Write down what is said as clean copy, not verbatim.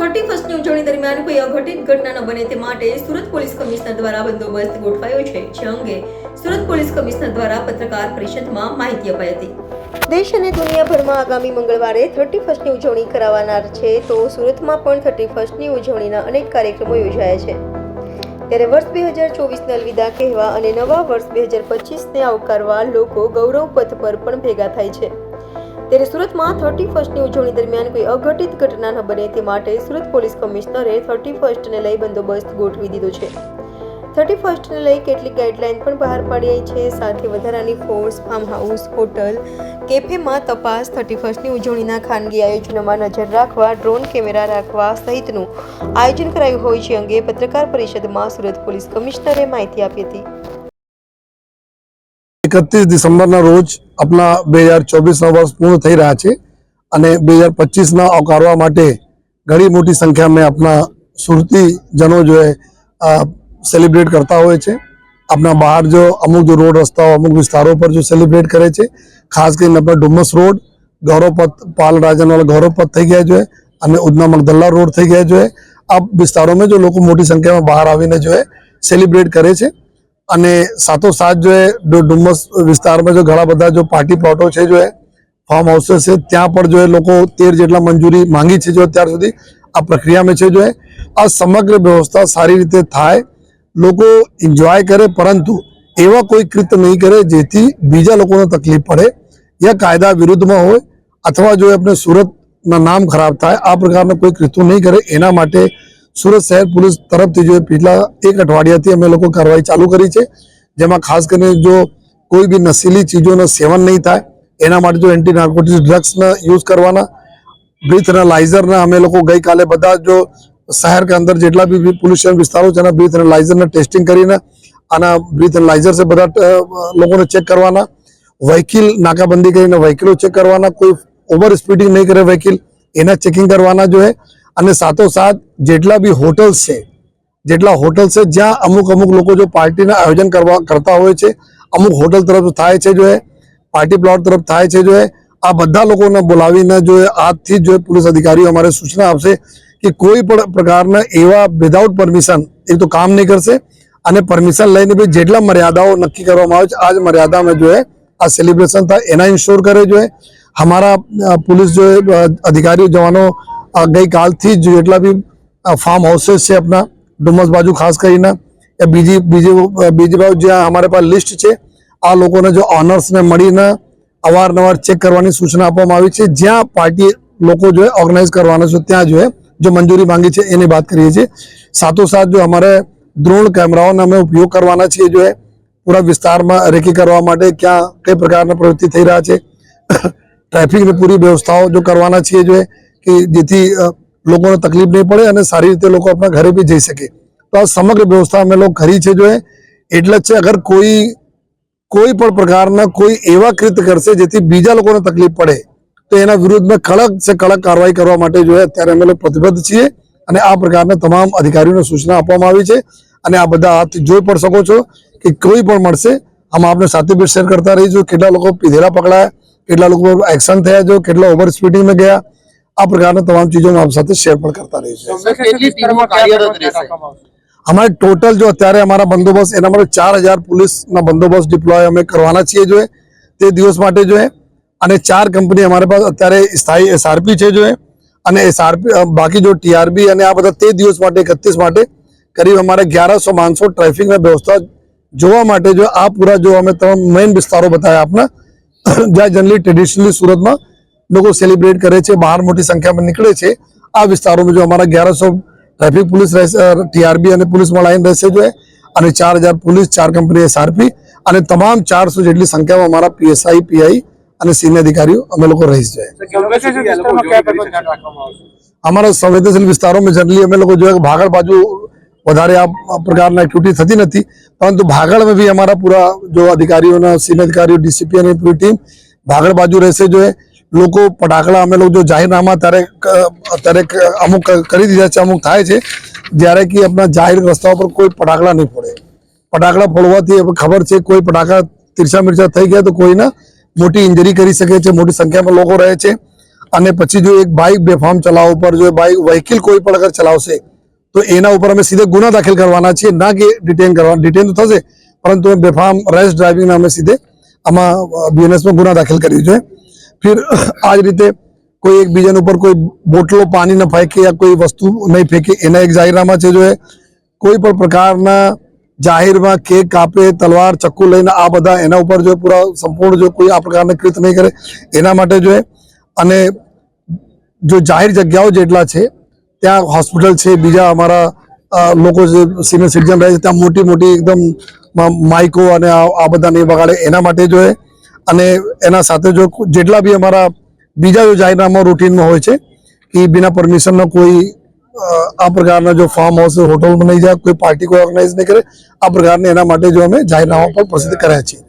31મી ઉજવણી દરમિયાન કોઈ અઘટિત ઘટના ન બને તે માટે સુરત પોલીસ કમિશનર દ્વારા બંદોબસ્ત ગોઠવાયો છે, જે અંગે સુરત પોલીસ કમિશનર દ્વારા પત્રકાર પરિષદમાં માહિતી અપાઈ હતી। દેશ અને દુનિયાભરમાં આગામી મંગળવારે 31મી ઉજવણી કરાવનાર છે, તો સુરતમાં પણ 31મી ઉજવણીના અનેક કાર્યક્રમો યોજાયા છે। ત્યારે વર્ષ 2024ને અલવિદા કહેવા અને નવા વર્ષ 2025ને આવકારવા લોકો ગૌરવ પથ પર પણ ભેગા થાય છે। ત્યારે સુરતમાં 31મી ઉજવણી દરમિયાન કોઈ અઘટિત ઘટના ન બને તે માટે સુરત પોલીસ કમિશનરે 31ને લઈ બંદોબસ્ત ગોઠવી દીધો છે। 31ને લઈ કેટલીક ગાઈડલાઈન પણ બહાર પાડી છે। સાથે વધારાની ફોર્સ, ફાર્મ હાઉસ, હોટલ, કેફેમાં તપાસ, 31ની ઉજવણીના ખાનગી આયોજનોમાં નજર રાખવા, ડ્રોન કેમેરા રાખવા સહિતનું આયોજન કરાયું હોય છે અંગે પત્રકાર પરિષદમાં સુરત પોલીસ કમિશનરે માહિતી આપી હતી। 31 ડિસેમ્બરના રોજ अपना 2024 वर्ष पूर्ण થઈ રહ્યા છે અને 2025 આવકારવા માટે ઘણી મોટી સંખ્યામાં अपना સુરતી જનો जो है सेलिब्रेट करता હોય છે। अपना બહાર जो અમુક जो रोड રસ્તાઓ અમુક વિસ્તારો પર जो सेलिब्रेट કરે છે, ખાસ કરીને अपना ડુમસ રોડ, ગૌરવ પથ, પાલ રાજાનવાલા ગૌરવ પથ થઈ ગયા जो है અને ઉધના મગદલ્લા રોડ થઈ ગયા जो है। આ વિસ્તારોમાં जो લોકો મોટી સંખ્યામાં બહાર આવીને जो है सेलिब्रेट કરે છે અને साथों साथ जो है डुमस विस्तार में जो घड़ा बधा जो पार्टी प्लॉटो है जो है फार्म हाउसेस है, त्या पर जो है लोग 13 જેટલા मंजूरी मांगी है जो અત્યાર સુધી આ પ્રક્રિયા में है जो है आ समग्र व्यवस्था सारी रीते थाय, लोग एंजॉय करे, परंतु एवा कोई कृत्य नहीं करे जेथी बीजा लोगों ने तकलीफ पड़े या कायदा विरुद्ध में हो अथवा जो अपने सूरत ना नाम खराब थाय आ प्रकार कोई कृत्य नहीं करे। एना माटे सूरत शहर पुलिस तरफ जो है पिछला एक अठवाडियाथी अमे लोग कार्रवाई चालू करी है, जेमां खास करके जो कोई भी नशीली चीजों सेवन नहीं थाय एना माटे जो एंटी नार्कोटिक्स ड्रग्स यूज करवाना, ब्रीथ एनालाइजर अमे लोग गई काले बधा जो शहर के अंदर जेटला भी पोल्यूशन विस्तारों है ब्रीथ एनालाइजर टेस्टिंग करीने आना ब्रीथ एनालाइजर से बधा लोगों ने चेक करवाना, व्हीकल नाकाबंदी करीने व्हीकलों चेक करवाना, कोई ओवर स्पीडिंग नहीं करे व्हीकल एना चेकिंग करवाना जो है। અને સાથો સાથ જેટલા બી હોટલ્સ છે જ્યાં અમુક લોકો જો પાર્ટીના આયોજન કરતા હોય છે, અમુક હોટલ તરફ થાય છે જો પાર્ટી પ્લોટ તરફ થાય છે જો આ બધા લોકોને બોલાવીને જો આજથી જો પુલિસ અધિકારીઓ અમારે સૂચના આપશે કે કોઈ પણ પ્રકારના એવા વિધાઉટ પરમિશન એ તો કામ નહીં કરશે અને પરમિશન લઈને બી જેટલા મર્યાદાઓ નક્કી કરવામાં આવે છે આ જ મર્યાદામાં જો આ સેલિબ્રેશન થાય એના ઇન્શ્યોર કરે જો हमारा पुलिस जो अधिकारी जवानों गई काल थी जो जेटला भी फार्म हाउसेस है अपना डुमस बाजू खास करीने या बीजी बाजू ज्यां हमारे पास लिस्ट है आ लोगों ने जो ऑनर्स ने मळीने अवारनवार चेक करवानी सूचना आपवामां आवी छे। ज्यां पार्टी लोग जो है ऑर्गेनाइज करवाना छे त्या जो है जो मंजूरी मांगी है एनी बात करिए छे। साथों साथ जो हमारे ड्रोन कैमराओं ने अमे उपयोग करवाना छे जो है पूरा विस्तार में रेकी करवा माटे क्या कई प्रकार प्रवृत्ति थई रहा है, ट्रैफिक में पूरी व्यवस्थाओं जो करवाना चाहिए जो है कि जेथी लोगों ने तकलीफ नहीं पड़े और सारी रीते लोग अपना घरे भी जई सके, तो आ समग्र व्यवस्था में लोग करी है जो है। एटले ज अगर कोई पण प्रकारना कोई एवा कृत्य करशे जेथी बीजा लोगों ने तकलीफ पड़े तो एना विरुद्ध में कड़क से कड़क कार्रवाई करवा माटे जो है अत्यारे अमे लोग प्रतिबद्ध छीए અને આ પ્રકારના તમામ અધિકારીઓને સૂચના આપવામાં આવી છે અને આ બધા આપ જોઈ પણ શકો છો કે કોઈ પણ મળશે हम आपने साथी भी शेयर करता रहीશું કેટલા લોકો પીધેલા પકડાયા, કેટલા લોકો एक्शन થયા जो કેટલા ओवर स्पीडिंग में गया आ प्रकार तमाम चीजों में आप साथ शेयर करता रहीશું। हमारे टोटल जो अत्यारे हमारा बंदोबस्त एना माटे 4000 पुलिस ना बंदोबस्त डिप्लॉय हमें करवाना चाहिए जो है ते दिवस माटे जो है અને 4 कंपनी हमारे पास अत्यारे स्थायी एसआरपी है जो है અને एसआरपी बाकी जो टीआरबी અને આ બધા તે દિવસ માટે 31 માટે करीब हमारे 1100 मानसो ट्रैफिक में व्यवस्था જોવા માટે जो आ पूरा जो हमें तमाम मेन विस्तारों बताया आपने જ્યાં जनरली ट्रेडिशनली सूरत में लोग सेलिब्रेट करे छे, बाहर मोटी संख्या में निकले छे आ विस्तारों में जो हमारा 1100 ट्रैफिक पुलिस टीआरबी और पुलिस लाइन रहશે जो है અને 4000 पुलिस 4 कंपनी एसआरपी અને તમામ 400 જેટલી સંખ્યામાં અમારા પીએસઆઈ પીઆઈ અને સિનિયર અધિકારીઓ અમે લોકો રહી છે। हमारा संवेदनशील विस्तारों में जनरली અમે લોકો जो है भागड़ बाजू વધારે આ પ્રકારના एक्टिविटी થતી નથી, परंतु भागड़ में भी हमारा पूरा जो अधिकारियों सीनियर अधिकारियों डीसीपी और पूरी टीम भागड़ बाजू रहશે जो है लोग फटाकड़ा अमे लोग जो जाहिरनामा त्यारे अमुक करी दीधा है, अमुक थाय छे ज्यारे कि अपना जाहिर रस्ताओं पर कोई फटाकड़ा नहीं फोड़े। फटाकड़ा फोड़वाथी खबर है कोई फटाका तिरछा मिर्चा थई गया तो कोई ना मोटी इंजरी करी सके छे, मोटी संख्या में लोग रहे छे અને પછી જો એક બાઇક બેફામ ચલાવવા ઉપર જો બાઇક વ્હીકલ કોઈ પણ અગર ચલાવશે તો એના ઉપર અમે સીધે ગુના દાખલ કરવાના છીએ, ના કે ડિટેન કરવાના. ડિટેન તો થશે પરંતુ બેફામ રેશ ડ્રાઇવિંગના અમે સીધે આમાં બીએનએસમાં ગુના દાખલ કરી છે. ફિર આ જ રીતે કોઈ એકબીજા ઉપર કોઈ બોટલો પાણી ન ફેંકે યા કોઈ વસ્તુ નહીં ફેંકે એના એક જાહેરનામા છે. જો કોઈ પણ પ્રકારના જાહેરમાં કેક કાપે, તલવાર ચક્કુ લઈને આ બધા એના ઉપર જો પૂરા સંપૂર્ણ જો કોઈ આ પ્રકારના કૃત નહીં કરે એના માટે જો અને જો જાહેર જગ્યાઓ જેટલા છે ત્યાં હોસ્પિટલ છે, બીજા અમારા લોકો જે સિનિયર સિટીઝન રહે છે ત્યાં મોટી મોટી એકદમ માઇકો અને આ બધા નહીં વગાડે એના માટે જો અને એના સાથે જો જેટલા બી અમારા બીજા જો જાહેરનામા રૂટીનમાં હોય છે કે બિના પરમિશનનો કોઈ આ પ્રકારના જો ફાર્મ હાઉસ હોટલમાં નહીં જાય, કોઈ પાર્ટી કોઈ ઓર્ગેનાઇઝ નહીં કરે, આ પ્રકારની એના માટે જો અમે જાહેરનામા પર પ્રસિદ્ધ કર્યા છીએ.